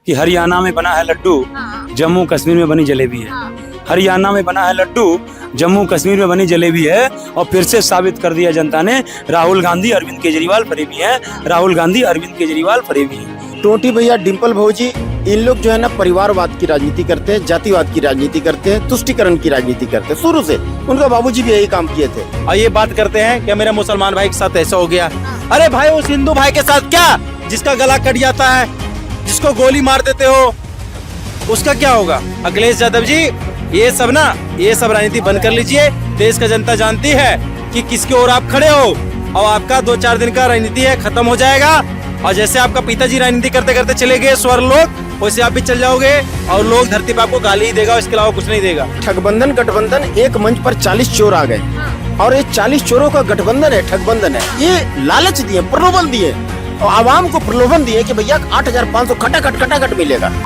कि हरियाणा में बना है लड्डू, जम्मू कश्मीर में बनी जलेबी है। हरियाणा में बना है लड्डू, जम्मू कश्मीर में बनी जलेबी है। और फिर से साबित कर दिया जनता ने, राहुल गांधी अरविंद केजरीवाल फरेबी हैं। राहुल गांधी अरविंद केजरीवाल फरेबी हैं। टोटी भैया, डिम्पल भौजी, इन लोग जो है ना परिवारवाद की राजनीति करते हैं, जातिवाद की राजनीति करते हैं, तुष्टिकरण की राजनीति करते हैं। शुरू से उनका बाबूजी भी यही काम किए थे। और ये बात करते हैं कि मेरे मुसलमान भाई के साथ ऐसा हो गया। अरे भाई, उस हिंदू भाई के साथ क्या, जिसका गला कट जाता है, जिसको गोली मार देते हो, उसका क्या होगा? अखिलेश यादव जी, ये सब राजनीति बंद कर लीजिए। देश का जनता जानती है कि किसके ओर आप खड़े हो, और आपका 2-4 दिन का राजनीति है, खत्म हो जाएगा। और जैसे आपका पिताजी राजनीति करते करते चले गए स्वर्गलोक, वैसे आप भी चल जाओगे और लोग धरती पर आपको गाली ही देगा, इसके अलावा कुछ नहीं देगा। ठगबंधन गठबंधन, एक मंच पर 40 चोर आ गए और ये 40 चोरों का गठबंधन है, ठगबंधन है। ये लालच दिए, प्रलोभन दिए और आवाम को प्रलोभन दिए कि भैया 8,500 खटाखट मिलेगा।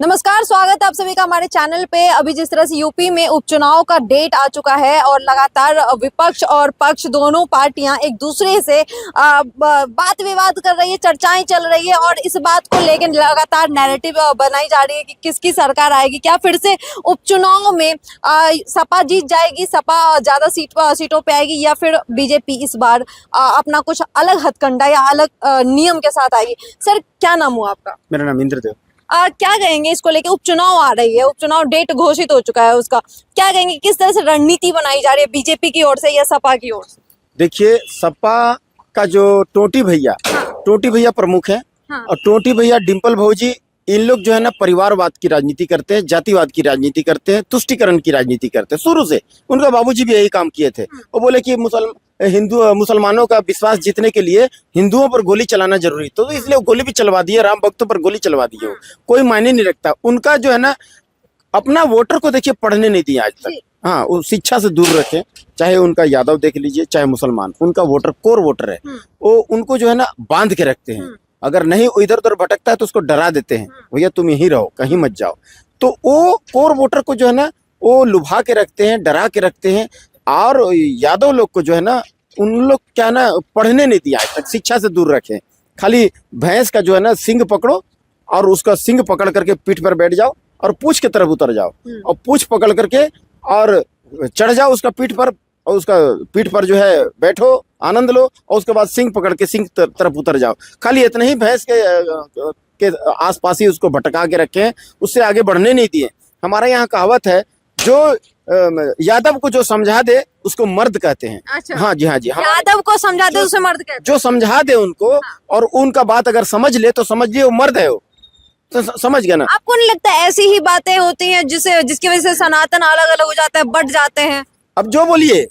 नमस्कार, स्वागत है आप सभी का हमारे चैनल पे। अभी जिस तरह से यूपी में उपचुनाव का डेट आ चुका है और लगातार विपक्ष और पक्ष दोनों पार्टियां एक दूसरे से बात विवाद कर रही है, चर्चाएं चल रही है और इस बात को लेकर लगातार नैरेटिव बनाई जा रही है कि किसकी सरकार आएगी, क्या फिर से उपचुनाव में सपा जीत जाएगी, सपा ज्यादा सीटों पे आएगी, या फिर बीजेपी इस बार अपना कुछ अलग हथकंडा या अलग नियम के साथ आएगी। सर, क्या नाम हुआ आपका? मेरा नाम इंद्रदेव। क्या कहेंगे इसको लेके? उपचुनाव आ रही है, उपचुनाव डेट घोषित हो चुका है उसका, क्या कहेंगे किस तरह से रणनीति बनाई जा रही है बीजेपी की ओर से या सपा की ओर से? देखिए, सपा का जो टोटी भैया प्रमुख है। और टोटी भैया, डिम्पल भौजी, इन लोग जो है ना परिवारवाद की राजनीति करते हैं, जातिवाद की राजनीति करते हैं, तुष्टिकरण की राजनीति करते हैं। शुरू से उनका बाबूजी भी यही काम किए थे। वो बोले कि मुसलमानों का विश्वास जीतने के लिए हिंदुओं पर गोली चलाना जरूरी, तो इसलिए वो गोली भी चलवा दिए, राम भक्तों पर गोली चलवा दी है। कोई मायने नहीं रखता उनका जो है ना, अपना वोटर को देखिए पढ़ने नहीं दिया आज तक। हाँ, वो शिक्षा से दूर रखे, चाहे उनका यादव देख लीजिए, चाहे मुसलमान, उनका वोटर कोर वोटर है। वो उनको जो है ना बांध के रखते हैं। अगर नहीं इधर उधर भटकता है तो उसको डरा देते हैं, भैया तुम यहीं रहो, कहीं मत जाओ। तो वो कोर वोटर को जो है ना वो लुभा के रखते हैं, डरा के रखते हैं। और यादव लोग को जो है ना, उन लोग क्या ना पढ़ने नहीं दिया आज तक, शिक्षा से दूर रखे। खाली भैंस का जो है ना सिंग पकड़ो और उसका सिंग पकड़ करके पीठ पर बैठ जाओ और पूंछ की तरफ उतर जाओ, और पूंछ पकड़ करके और चढ़ जाओ उसका पीठ पर, और उसका पीठ पर जो है बैठो, आनंद लो, और उसके बाद सिंग पकड़ के सिंग तरफ उतर जाओ। खाली इतना ही भैंस के आसपास ही उसको भटका के रखे हैं, उससे आगे बढ़ने नहीं दिए। हमारे यहाँ कहावत है, जो यादव को जो समझा दे उसको मर्द कहते हैं। अच्छा। हाँ जी, हाँ जी। यादव को समझा दे उसे मर्द कहते हैं। जो समझा दे उनको और उनका बात अगर समझ ले तो समझिए वो मर्द है, वो तो समझ गया ना। आपको नहीं लगता ऐसी ही बातें होती हैं जिसकी वजह से सनातन अलग अलग हो जाता है, बढ़ जाते हैं? अब जो बोलिए,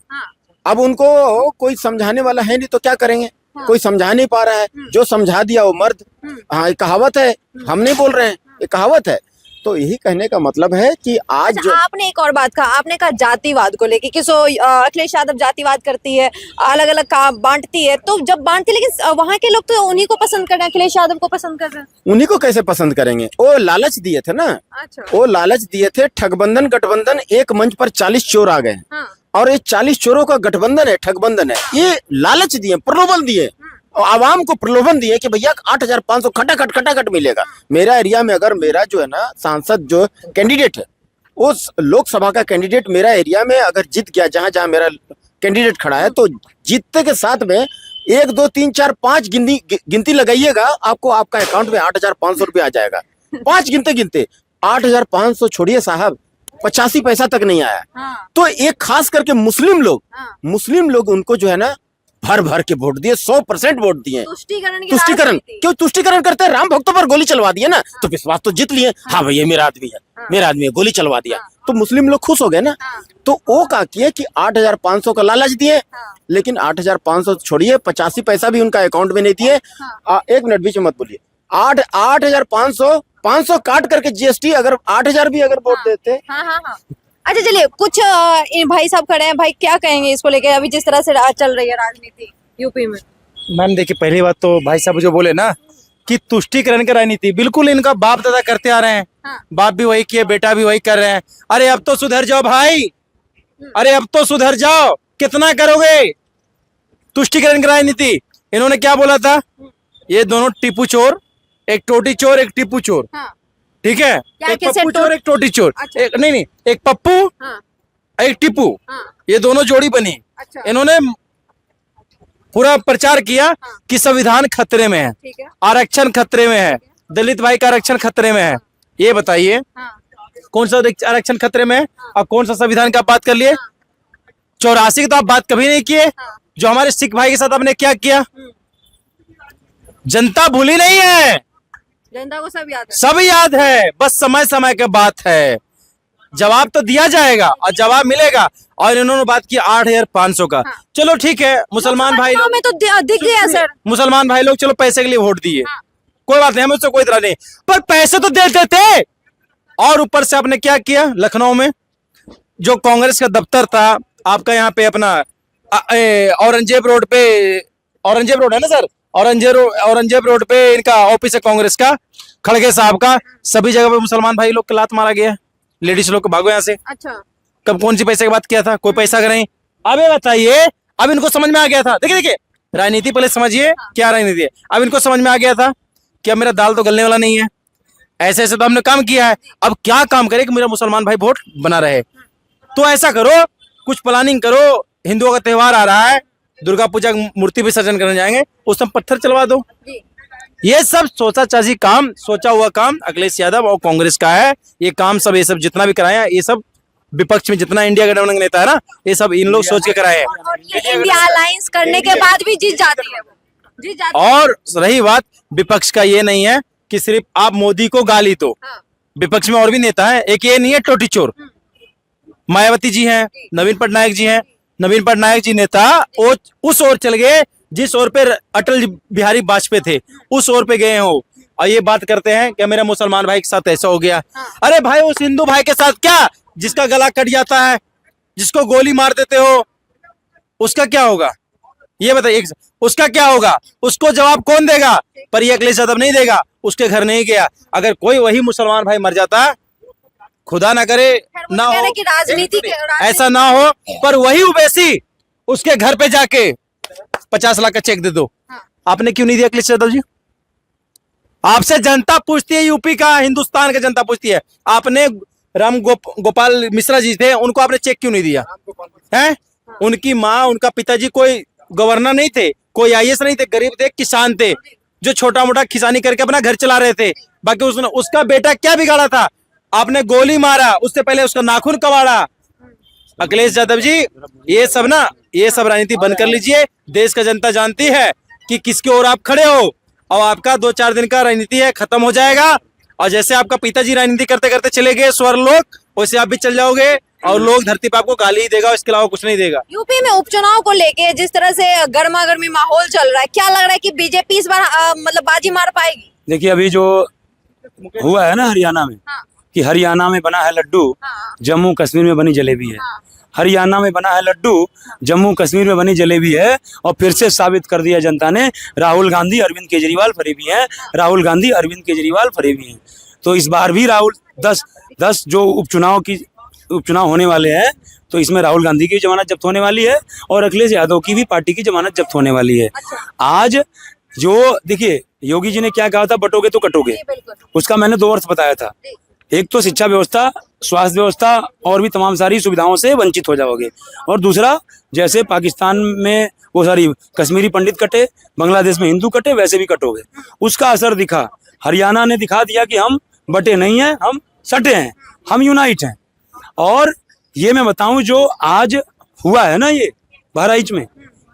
अब उनको कोई समझाने वाला है नहीं तो क्या करेंगे? कोई समझा नहीं पा रहा है, जो समझा दिया वो मर्द। हाँ, ये कहावत है, हम नहीं बोल रहे हैं, ये कहावत है। तो यही कहने का मतलब है कि आज अच्छा, आपने एक और बात कहा, आपने कहा जातिवाद को लेके कि अखिलेश यादव जातिवाद करती है, अलग अलग काम बांटती है। तो जब बांटती, लेकिन वहां के लोग तो उन्हीं को पसंद कर रहे हैं, अखिलेश यादव को पसंद कर रहे हैं। उन्हीं को कैसे पसंद करेंगे? वो लालच दिए थे ना। अच्छा। वो लालच दिए थे। ठगबंधन गठबंधन, एक मंच पर 40 चोर आ गए और ये 40 चोरों का गठबंधन है, ठगबंधन है। ये लालच दिए, प्रलोभन दिए और आवाम को प्रलोभन दिए कि भैया 8,500 खटाखट मिलेगा। मेरा एरिया में अगर मेरा जो है ना सांसद जो कैंडिडेट है, उस लोकसभा का कैंडिडेट मेरा एरिया में अगर जीत गया, जहां जहां मेरा कैंडिडेट खड़ा है, तो जीतने के साथ में 1 2 3 4 5 गिनती लगाइएगा, आपको आपका अकाउंट में 8,500 रुपया आ जाएगा। 5 गिनते 8,500 छोड़िए साहब, 85 पैसा तक नहीं आया। तो एक खास करके मुस्लिम लोग उनको जो है ना भर भर के वोट दिए, 100% वोट दिए। तुष्टिकरण क्यों? तुष्टिकरण करते हैं, राम भक्तों पर गोली चलवा दिए ना, तो विश्वास तो जीत लिए। हाँ भैया, मेरा आदमी है, मेरा आदमी है, गोली चलवा दिया, तो मुस्लिम लोग खुश हो गए ना। तो वो क्या किए कि 8,500 का लालच दिए, लेकिन 8,500 छोड़िए, 85 पैसा भी उनका अकाउंट में नहीं दिए। 1 मिनट बीच में मत बोलिए। 8,500 काट करके जीएसटी, अगर 8,000 भी अगर वोट देते। अच्छा, चलिए, कुछ भाई साहब खड़े हैं, भाई क्या कहेंगे इसको लेके, अभी जिस तरह से चल रही है राजनीति यूपी में? मैम देखिए, पहली बात तो भाई साहब जो बोले ना कि तुष्टिकरण की राजनीति, बिल्कुल इनका बाप दादा करते आ रहे हैं। बाप भी वही किए, बेटा भी वही कर रहे हैं। अरे अब तो सुधर जाओ भाई, अरे अब तो सुधर जाओ, कितना करोगे तुष्टिकरण की राजनीति? इन्होंने क्या बोला था? ये दोनों टीपू चोर एक टोटी चोर, एक टिप्पू चोर। हाँ। ठीक है, क्या एक कैसे पप्पू चोर, एक टोटी चोर। अच्छा। एक नहीं, एक पप्पू, हाँ। एक टिप्पू, हाँ। ये दोनों जोड़ी बनी। अच्छा। इन्होंने पूरा प्रचार किया कि संविधान खतरे में है, ठीक है। आरक्षण खतरे में है, दलित भाई का आरक्षण खतरे में है। ये बताइए हाँ। कौन सा आरक्षण खतरे में है और कौन सा संविधान का आप बात कर लिए? 84 की तो आप बात कभी नहीं किए। हाँ। जो हमारे सिख भाई के साथ आपने क्या किया? जनता भूली नहीं है, जनता को सब याद है। सब याद है, बस समय समय की बात है। जवाब तो दिया जाएगा और जवाब मिलेगा। और इन्होंने बात की 8,500 का। हाँ। चलो ठीक है, मुसलमान भाई लोकसभा लोग, में तो दिख गया सर। मुसलमान भाई लोग चलो पैसे के लिए वोट दिए, हाँ। कोई बात नहीं, हमें उससे कोई तरह नहीं, पर पैसे तो देते थे। और ऊपर से आपने क्या किया? लखनऊ में जो कांग्रेस का दफ्तर था आपका, यहाँ पे अपना औरंगजेब रोड पे, औरंगजेब रोड है ना सर, औरंगजेब रोड पे इनका ऑफिस है कांग्रेस का, खड़गे साहब का। सभी जगह पे मुसलमान भाई लोग को लात मारा गया, लेडीज लोग को भागो यहाँ से। अच्छा। कब कौन सी पैसे की बात किया था? कोई पैसा का नहीं। अब ये बताइए, अब इनको समझ में आ गया था। देखिए देखिए, राजनीति पहले समझिए क्या राजनीति है। अब इनको समझ में आ गया था कि अब मेरा दाल तो गलने वाला नहीं है, ऐसे ऐसे तो हमने काम किया है, अब क्या काम करे कि मेरा मुसलमान भाई वोट बना रहे। तो ऐसा करो, कुछ प्लानिंग करो, हिंदुओं का त्योहार आ रहा है, दुर्गा पूजा मूर्ति विसर्जन करने जाएंगे, उस समय पत्थर चलवा दो। जी। ये सब सोचाचाची काम, सोचा हुआ काम अखिलेश यादव और कांग्रेस का है। ये काम सब, ये सब जितना भी कराया, ये सब विपक्ष में जितना इंडिया गठबंधन नेता है ना, ये सब इन लोग सोच के कराए हैं। और ये इंडिया अलायंस करने के बाद भी जीत जाती है वो, जीत जाती है। और रही बात विपक्ष का, ये नहीं है कि सिर्फ आप मोदी को गाली दो, हाँ। विपक्ष में और भी नेता है। एक ये नहीं है टोटी चोर, मायावती जी हैं, नवीन पटनायक जी हैं। नवीन पटनायक जी नेता वो उस ओर चल गए जिस ओर पे अटल बिहारी वाजपेयी थे, उस ओर पे गए हो। और ये बात करते हैं कि मेरा मुसलमान भाई के साथ ऐसा हो गया। अरे भाई, उस हिंदू भाई के साथ क्या, जिसका गला कट जाता है, जिसको गोली मार देते हो, उसका क्या होगा? ये बताइए, उसका क्या होगा? उसको जवाब कौन देगा? पर ये अखिलेश यादव नहीं देगा, उसके घर नहीं गया। अगर कोई वही मुसलमान भाई मर जाता, खुदा ना करे, वो ना कह रहे हो, कि राजनीति ऐसा ना हो, पर वही उवैसी उसके घर पे जाके 50 लाख का चेक दे दो। हाँ। आपने क्यों नहीं दिया अखिलेश यादव जी? आपसे जनता पूछती है, यूपी का, हिंदुस्तान का जनता पूछती है। आपने गोपाल मिश्रा जी थे, उनको आपने चेक क्यों नहीं दिया है? उनकी माँ, उनका पिताजी कोई गवर्नर नहीं थे, कोई आईएएस नहीं थे, गरीब थे, किसान थे, जो छोटा मोटा किसानी करके अपना घर चला रहे थे। बाकी उसका बेटा क्या बिगाड़ा था? आपने गोली मारा, उससे पहले उसका नाखून कबाड़ा। अखिलेश यादव जी, ये सब ना, ये सब राजनीति बंद कर लीजिए। देश का जनता जानती है कि किसके ओर आप खड़े हो, और आपका 2-4 दिन का राजनीति है, खत्म हो जाएगा। और जैसे आपका पिताजी राजनीति करते करते चले गए स्वर्गलोक, वैसे आप भी चल जाओगे और लोग धरती पे आपको गाली ही देगा, इसके अलावा कुछ नहीं देगा। यूपी में उपचुनाव को लेके जिस तरह से गर्मा गर्मी माहौल चल रहा है, क्या लग रहा है कि बीजेपी इस बार मतलब बाजी मार पाएगी? देखिए, अभी जो हुआ है ना हरियाणा में, हाँ। कि हरियाणा में बना है लड्डू, हाँ। जम्मू कश्मीर में बनी जलेबी है। हाँ। हरियाणा में बना है लड्डू, जम्मू कश्मीर में बनी जलेबी है। और फिर से साबित कर दिया जनता ने, राहुल गांधी अरविंद केजरीवाल फरेबी हैं, राहुल गांधी अरविंद केजरीवाल फरेबी हैं। तो इस बार भी राहुल 10 जो उपचुनाव होने वाले हैं, तो इसमें राहुल गांधी की जमानत जब्त होने वाली है और अखिलेश यादव की भी पार्टी की जमानत जब्त होने वाली है। आज जो देखिए, योगी जी ने क्या कहा था, बटोगे तो कटोगे, उसका मैंने 2 अर्थ बताया था। एक तो शिक्षा व्यवस्था, स्वास्थ्य व्यवस्था और भी तमाम सारी सुविधाओं से वंचित हो जाओगे, और दूसरा, जैसे पाकिस्तान में वो सारी कश्मीरी पंडित कटे, बांग्लादेश में हिंदू कटे, वैसे भी कटोगे। उसका असर दिखा। हरियाणा ने दिखा दिया कि हम बटे नहीं हैं, हम सटे हैं, हम यूनाइट हैं। और ये मैं बताऊं, जो आज हुआ है ना ये बहराइच में,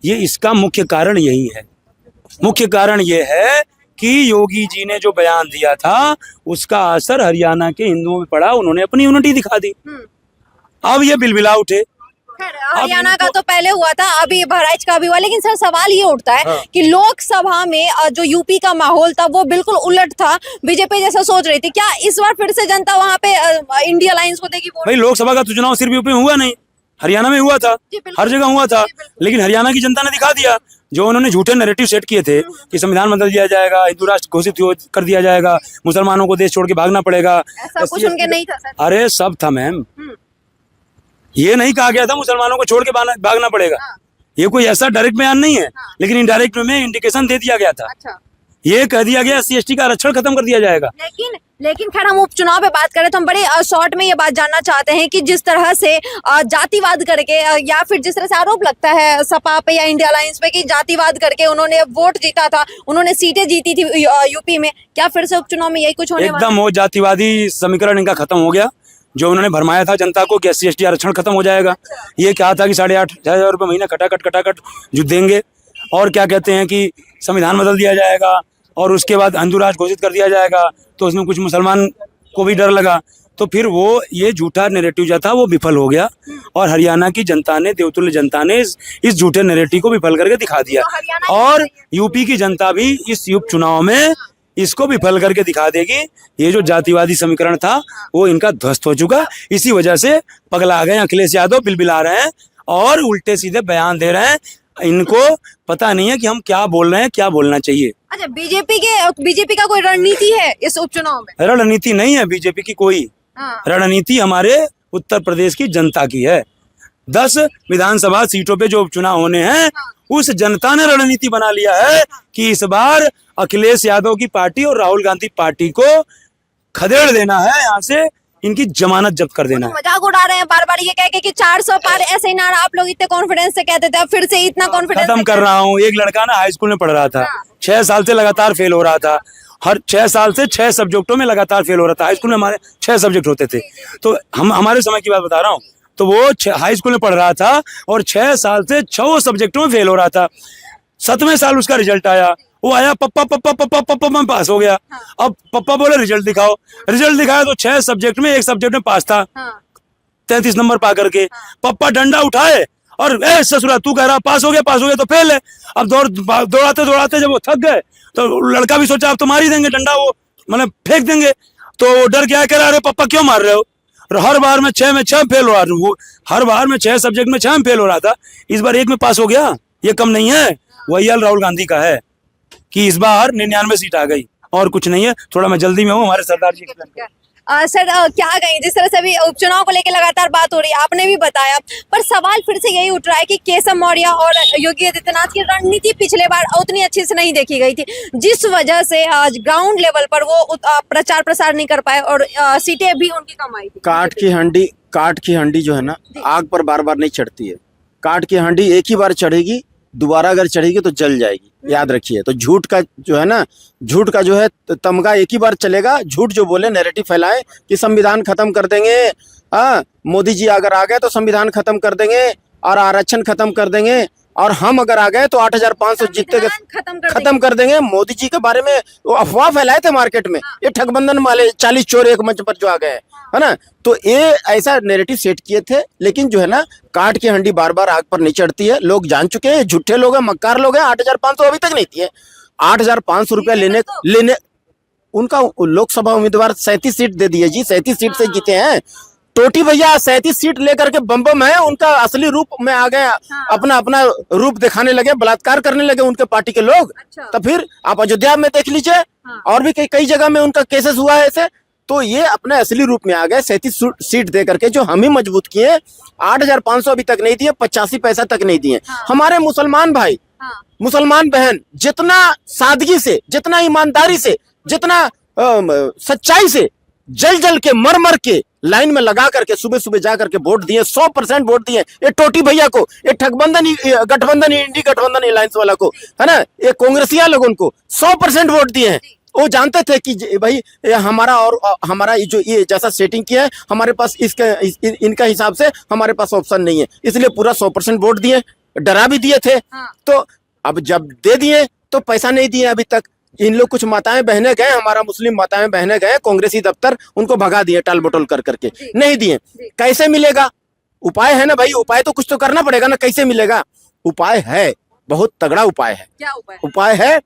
ये इसका मुख्य कारण यही है। मुख्य कारण ये है कि योगी जी ने जो बयान दिया था, उसका असर हरियाणा के हिंदुओं में पड़ा, उन्होंने अपनी यूनिटी दिखा दी। अब ये बिलबिला उठे। हरियाणा का तो पहले हुआ था, अभी बहराइच का भी हुआ। लेकिन सर, सवाल ये उठता है कि लोकसभा में जो यूपी का माहौल था वो बिल्कुल उलट था, बीजेपी जैसा सोच रही थी। क्या इस बार फिर से जनता वहां पे इंडिया अलायंस को देगी वोट? भाई, लोकसभा का तो चुनाव सिर्फ यूपी में हुआ नहीं, हरियाणा में हुआ था, हर जगह हुआ था। लेकिन हरियाणा की जनता ने दिखा दिया, जो उन्होंने झूठे नैरेटिव सेट किए थे कि संविधान बदल दिया जाएगा, हिंदू राष्ट्र घोषित कर दिया जाएगा, मुसलमानों को देश छोड़ के भागना पड़ेगा, ऐसा कुछ उनके नहीं था सर। अरे सब था मैम। ये नहीं कहा गया था मुसलमानों को छोड़ के भागना पड़ेगा। ये कोई ऐसा डायरेक्ट बयान नहीं है, लेकिन इनडायरेक्ट में इंडिकेशन दे दिया गया था। अच्छा। ये कह दिया गया SC/ST का आरक्षण खत्म कर दिया जाएगा। लेकिन खैर हम उपचुनाव पे बात करें तो हम बड़े शॉर्ट में ये बात जानना चाहते हैं कि जिस तरह से जातिवाद करके या फिर जिस तरह से आरोप लगता है सपा पे या इंडिया अलायंस पे कि जातिवाद करके उन्होंने वोट जीता था, उन्होंने सीटें जीती थी यूपी में, क्या फिर से उपचुनाव में यही कुछ होने वाला है? एकदम वो जातिवादी समीकरण इनका खत्म हो गया, जो उन्होंने भरमाया था जनता को कि SC/ST आरक्षण खत्म हो जाएगा। ये कहा था कि 8,500 रुपये महीना खटाखट जो देंगे, और क्या कहते हैं कि संविधान बदल दिया जाएगा और उसके बाद हिंदू राष्ट्र घोषित कर दिया जाएगा, तो उसमें कुछ मुसलमान को भी डर लगा, तो फिर वो ये झूठा नैरेटिव जो था वो विफल हो गया और हरियाणा की जनता ने, देवतुल्य जनता ने इस झूठे नैरेटिव को विफल करके दिखा दिया। और यूपी की जनता भी इस उपचुनाव में इसको विफल करके दिखा देगी। ये जो जातिवादी समीकरण था वो इनका ध्वस्त हो चुका। इसी वजह से पगला गए अखिलेश यादव, बिलबिला रहे हैं और उल्टे सीधे बयान दे रहे हैं। इनको पता नहीं है कि हम क्या बोल रहे हैं, क्या बोलना चाहिए। अच्छा, बीजेपी का कोई रणनीति है इस उपचुनाव में? रणनीति नहीं है बीजेपी की कोई। रणनीति हमारे उत्तर प्रदेश की जनता की है। 10 विधानसभा सीटों पे जो उपचुनाव होने हैं, उस जनता ने रणनीति बना लिया है कि इस बार अखिलेश यादव की पार्टी और राहुल गांधी पार्टी को खदेड़ देना है, यहाँ से इनकी जमानत जब्त कर देना है। मजाक उड़ा रहे हैं बार बार ये कह के कि 400 पार, ऐसे ही नारा आप लोग इतने कॉन्फिडेंस से कहते थे, अब फिर से इतना कॉन्फिडेंस खत्म कर रहा हूँ। एक लड़का ना हाई स्कूल में पढ़ रहा था, 6 साल से लगातार फेल हो रहा था। हर 6 साल से 6 सब्जेक्टों में लगातार फेल हो रहा था। हाई स्कूल में हमारे 6 सब्जेक्ट होते थे, तो हमारे समय की बात बता रहा हूँ। तो वो हाई स्कूल में पढ़ रहा था और 6 साल से 6 सब्जेक्टों में फेल हो रहा था। 7वें साल उसका रिजल्ट आया, वो आया पप्पा पप्पा पप्पा पप्पा में पास हो गया। अब पप्पा बोले रिजल्ट दिखाओ, रिजल्ट दिखाया तो 6 सब्जेक्ट में 1 सब्जेक्ट में पास था, 33 नंबर पा करके। पप्पा डंडा उठाए और ए ससुरा तू कह रहा पास हो गया तो फेल है। अब दौड़ाते दौड़ाते जब वो थक गए तो लड़का भी सोचा अब तो मार ही देंगे, डंडा वो मतलब फेंक देंगे। तो डर गया, कह रहा अरे पापा क्यों मार रहे हो। और हर बार में 6 में 6 फेल हो रहा था, वो हर बार में 6 सब्जेक्ट में 6 में फेल हो रहा था। इस बार 1 में पास हो गया। ये कम नहीं है, वही हाल राहुल गांधी का है कि इस बार 99 सीट आ गई और कुछ नहीं है। थोड़ा मैं जल्दी में हूँ, हमारे सरदार जी सर क्या कहें, जिस तरह से अभी उपचुनाव को लेकर लगातार बात हो रही है, आपने भी बताया, पर सवाल फिर से यही उठ रहा है कि केशव मौर्य और योगी आदित्यनाथ की रणनीति पिछले बार उतनी अच्छे से नहीं देखी गई थी, जिस वजह से आज ग्राउंड लेवल पर वो प्रचार प्रसार नहीं कर पाए और सीटें भी उनकी कम आई थी। काट की हंडी जो है ना, आग पर बार बार नहीं चढ़ती है। काट की हंडी एक ही बार चढ़ेगी, दोबारा अगर चढ़ेगी तो जल जाएगी, याद रखिए। तो झूठ का जो है ना, झूठ का जो है तमगा एक ही बार चलेगा। झूठ जो बोले, नैरेटिव फैलाए कि संविधान खत्म कर देंगे, मोदी जी अगर आ गए तो संविधान खत्म कर देंगे और आरक्षण खत्म कर देंगे, और हम अगर आ गए तो 8,500 जीतते खत्म कर देंगे। मोदी जी के बारे में वो अफवाह फैलाए थे मार्केट में, ये ठगबंधन वाले 40 चोर एक मंच पर जो आ गए, है ना। तो ये ऐसा नैरेटिव सेट किए थे, लेकिन जो है ना, काट की हंडी बार बार आग पर नहीं चढ़ती है। लोग जान चुके हैं, झूठे लोग हैं, मक्कार लोग हैं। 8,500 अभी तक नहीं दिए। 8,500 रुपया लेने उनका लोकसभा उम्मीदवार 37 सीट दे दिए जी, 37 सीट से जीते हैं। टोटी भैया 37 सीट लेकर के बम है, उनका असली रूप में आ गए, अपना रूप दिखाने लगे, बलात्कार करने लगे उनके पार्टी के लोग। तो फिर आप अयोध्या में देख लीजिए, और भी कई जगह में उनका केसेस हुआ है ऐसे। तो ये अपने असली रूप में आ गए। 37 सीट दे करके जो हम ही मजबूत किए। 8,500 अभी तक नहीं दिए, 85 पैसा तक नहीं दिए। हमारे मुसलमान भाई, मुसलमान बहन जितना सादगी से, जितना ईमानदारी से, जितना सच्चाई से जल के मर के लाइन में लगा करके सुबह जा करके वोट दिए, 100% वोट दिए। ये टोटी भैया को, ये गठबंधन इंडी गठबंधन अलायंस वाला को, है ना, ये कांग्रेसिया लोगों को 100% वोट दिए हैं। वो जानते थे कि भाई हमारा और हमारा जो ये जैसा सेटिंग किया है, हमारे पास इनका हिसाब से हमारे पास ऑप्शन नहीं है, इसलिए पूरा 100% वोट दिए। डरा भी दिए थे। तो अब जब दे दिए तो पैसा नहीं दिए अभी तक। इन लोग कुछ माताएं बहने गए, हमारा मुस्लिम माताएं बहने गए कांग्रेसी दफ्तर, उनको भगा दिए टाल बटोल कर करके, नहीं दिए। कैसे मिलेगा? उपाय है ना भाई, उपाय तो कुछ तो करना पड़ेगा ना। कैसे मिलेगा? उपाय है, बहुत तगड़ा उपाय है। क्या उपाय? उपाय है,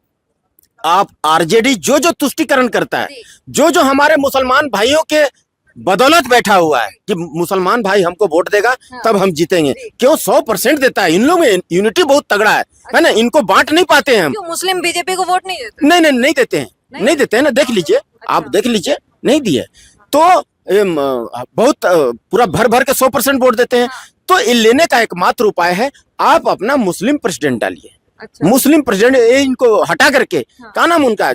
आप आरजेडी जो तुष्टिकरण करता है, जो हमारे मुसलमान भाइयों के बदौलत बैठा हुआ है कि मुसलमान भाई हमको वोट देगा तब हम जीतेंगे, क्यों 100% देता है। इन लोग में यूनिटी बहुत तगड़ा है ना। इनको बांट नहीं पाते हैं हम। क्यों मुस्लिम बीजेपी को वोट नहीं देते? नहीं देते हैं, नहीं देते हैं ना। देख लीजिए, आप देख लीजिए, नहीं दिए तो बहुत पूरा भर के 100% वोट देते हैं। तो ये लेने का एकमात्र उपाय है, आप अपना मुस्लिम प्रेसिडेंट डालिए, अच्छा। मुस्लिम प्रेसिडेंट, ये इनको हटा करके हाँ। क्या नाम उनका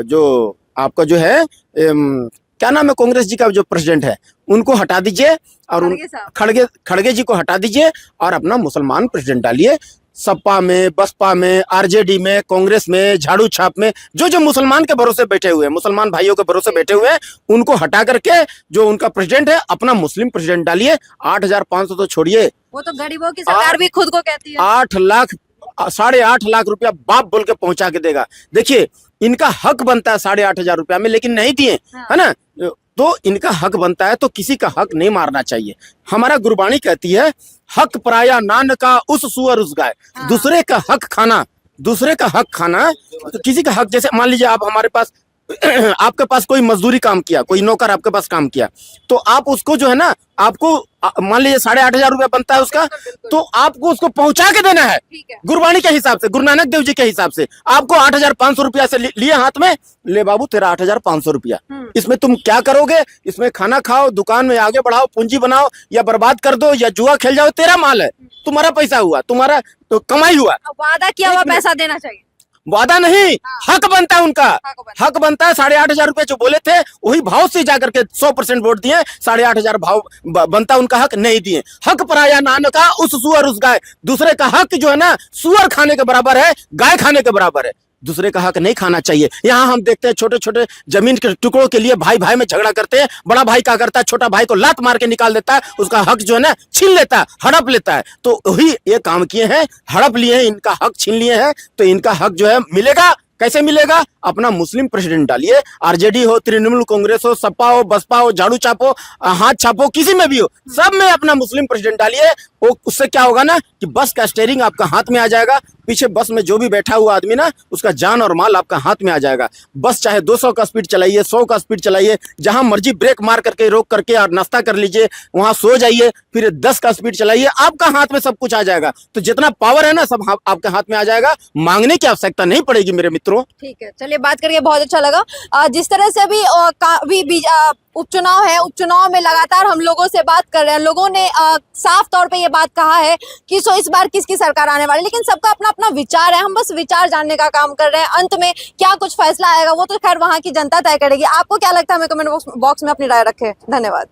जो आपका जो है क्या नाम है कांग्रेस जी का जो प्रेसिडेंट है, उनको हटा दीजिए और खड़गे साहब। खड़गे जी को हटा दीजिए और अपना मुसलमान प्रेसिडेंट डालिए। सपा में, बसपा में, आरजेडी में, कांग्रेस में, झाड़ू छाप में जो जो मुसलमान के भरोसे बैठे हुए हैं, मुसलमान भाइयों के भरोसे बैठे हुए हैं, उनको हटा करके जो उनका प्रेसिडेंट है अपना मुस्लिम प्रेसिडेंट डालिए। 8,500 तो छोड़िए, वो तो गरीबों की सरकार भी खुद को कहती है। 8 लाख 8.5 लाख रुपया बाप बोल के पहुंचा के देगा। देखिए इनका हक बनता है 8,500 रुपया में, लेकिन नहीं दिए, हाँ। है ना। तो इनका हक बनता है, तो किसी का हक नहीं मारना चाहिए। हमारा गुरबाणी कहती है हक पराया नान का उस सुअर उस गाय। हाँ। दूसरे का हक खाना, दूसरे का हक खाना, तो किसी का हक, जैसे मान लीजिए आप हमारे पास आपके पास कोई मजदूरी काम किया, कोई नौकर आपके पास काम किया, तो आप उसको जो है ना, आपको मान लीजिए 8,500 रुपया बनता है उसका, तो आपको उसको पहुंचा के देना है। ठीक है। गुरबाणी के हिसाब से, गुरु नानक देव जी के हिसाब से आपको 8,500 रुपया से लिए हाथ में, ले बाबू तेरा 8,500 रुपया, इसमें तुम क्या करोगे? इसमें खाना खाओ, दुकान में आगे बढ़ाओ, पूंजी बनाओ, या बर्बाद कर दो, या जुआ खेल जाओ, तेरा माल है, तुम्हारा पैसा हुआ, तुम्हारा तो कमाई हुआ। वादा किया हुआ पैसा देना चाहिए। वादा नहीं, हक बनता है उनका, बनता हक बनता है। 8,500 रुपए जो बोले थे वही भाव से जाकर के 100% वोट दिए, 8,500 भाव बनता उनका हक, नहीं दिए। हक पराया नान का उस सुअर उस गाय। दूसरे का हक जो है ना, सुअर खाने के बराबर है, गाय खाने के बराबर है। दूसरे का हक नहीं खाना चाहिए। यहाँ हम देखते हैं छोटे छोटे जमीन के टुकड़ों के लिए भाई भाई में झगड़ा करते हैं। बड़ा भाई क्या करता है, छोटा भाई को लात मार के निकाल देता है, उसका हक जो है ना छीन लेता है, हड़प लेता है। तो वही ये काम किए हैं, हड़प लिए हैं, इनका हक छीन लिए हैं। तो इनका हक जो है मिलेगा, कैसे मिलेगा? अपना मुस्लिम प्रेसिडेंट डालिए। आरजेडी हो, तृणमूल कांग्रेस हो, सपा हो, बसपा हो, झाड़ू छापो, हाथ छापो, किसी में भी हो, सब में अपना मुस्लिम प्रेसिडेंट डालिए। वो उससे क्या होगा ना कि बस का स्टीयरिंग आपका हाथ में आ जाएगा। पीछे बस में जो भी बैठा हुआ आदमी ना, उसका जान और माल आपका हाथ में आ जाएगा। बस चाहे 200 का स्पीड चलाइए, 100 का स्पीड चलाइए, जहां मर्जी ब्रेक मार करके, रोक करके और नाश्ता कर लीजिए, वहां सो जाइए, फिर 10 का स्पीड चलाइए, आपका हाथ में सब कुछ आ जाएगा। तो जितना पावर है ना, सब आपके हाथ में आ जाएगा। मांगने की आवश्यकता नहीं पड़ेगी मेरे मित्रों। ठीक है, चलिए बात करके बहुत अच्छा लगा। जिस तरह से भी उपचुनाव है, उपचुनाव में लगातार हम लोगों से बात कर रहे हैं, लोगों ने साफ तौर पे ये बात कहा है कि इस बार किसकी सरकार आने वाली, लेकिन सबका अपना अपना विचार है। हम बस विचार जानने का काम कर रहे हैं। अंत में क्या कुछ फैसला आएगा वो तो खैर वहां की जनता तय करेगी। आपको क्या लगता है, हमें कमेंट बॉक्स में अपनी राय रखें। धन्यवाद।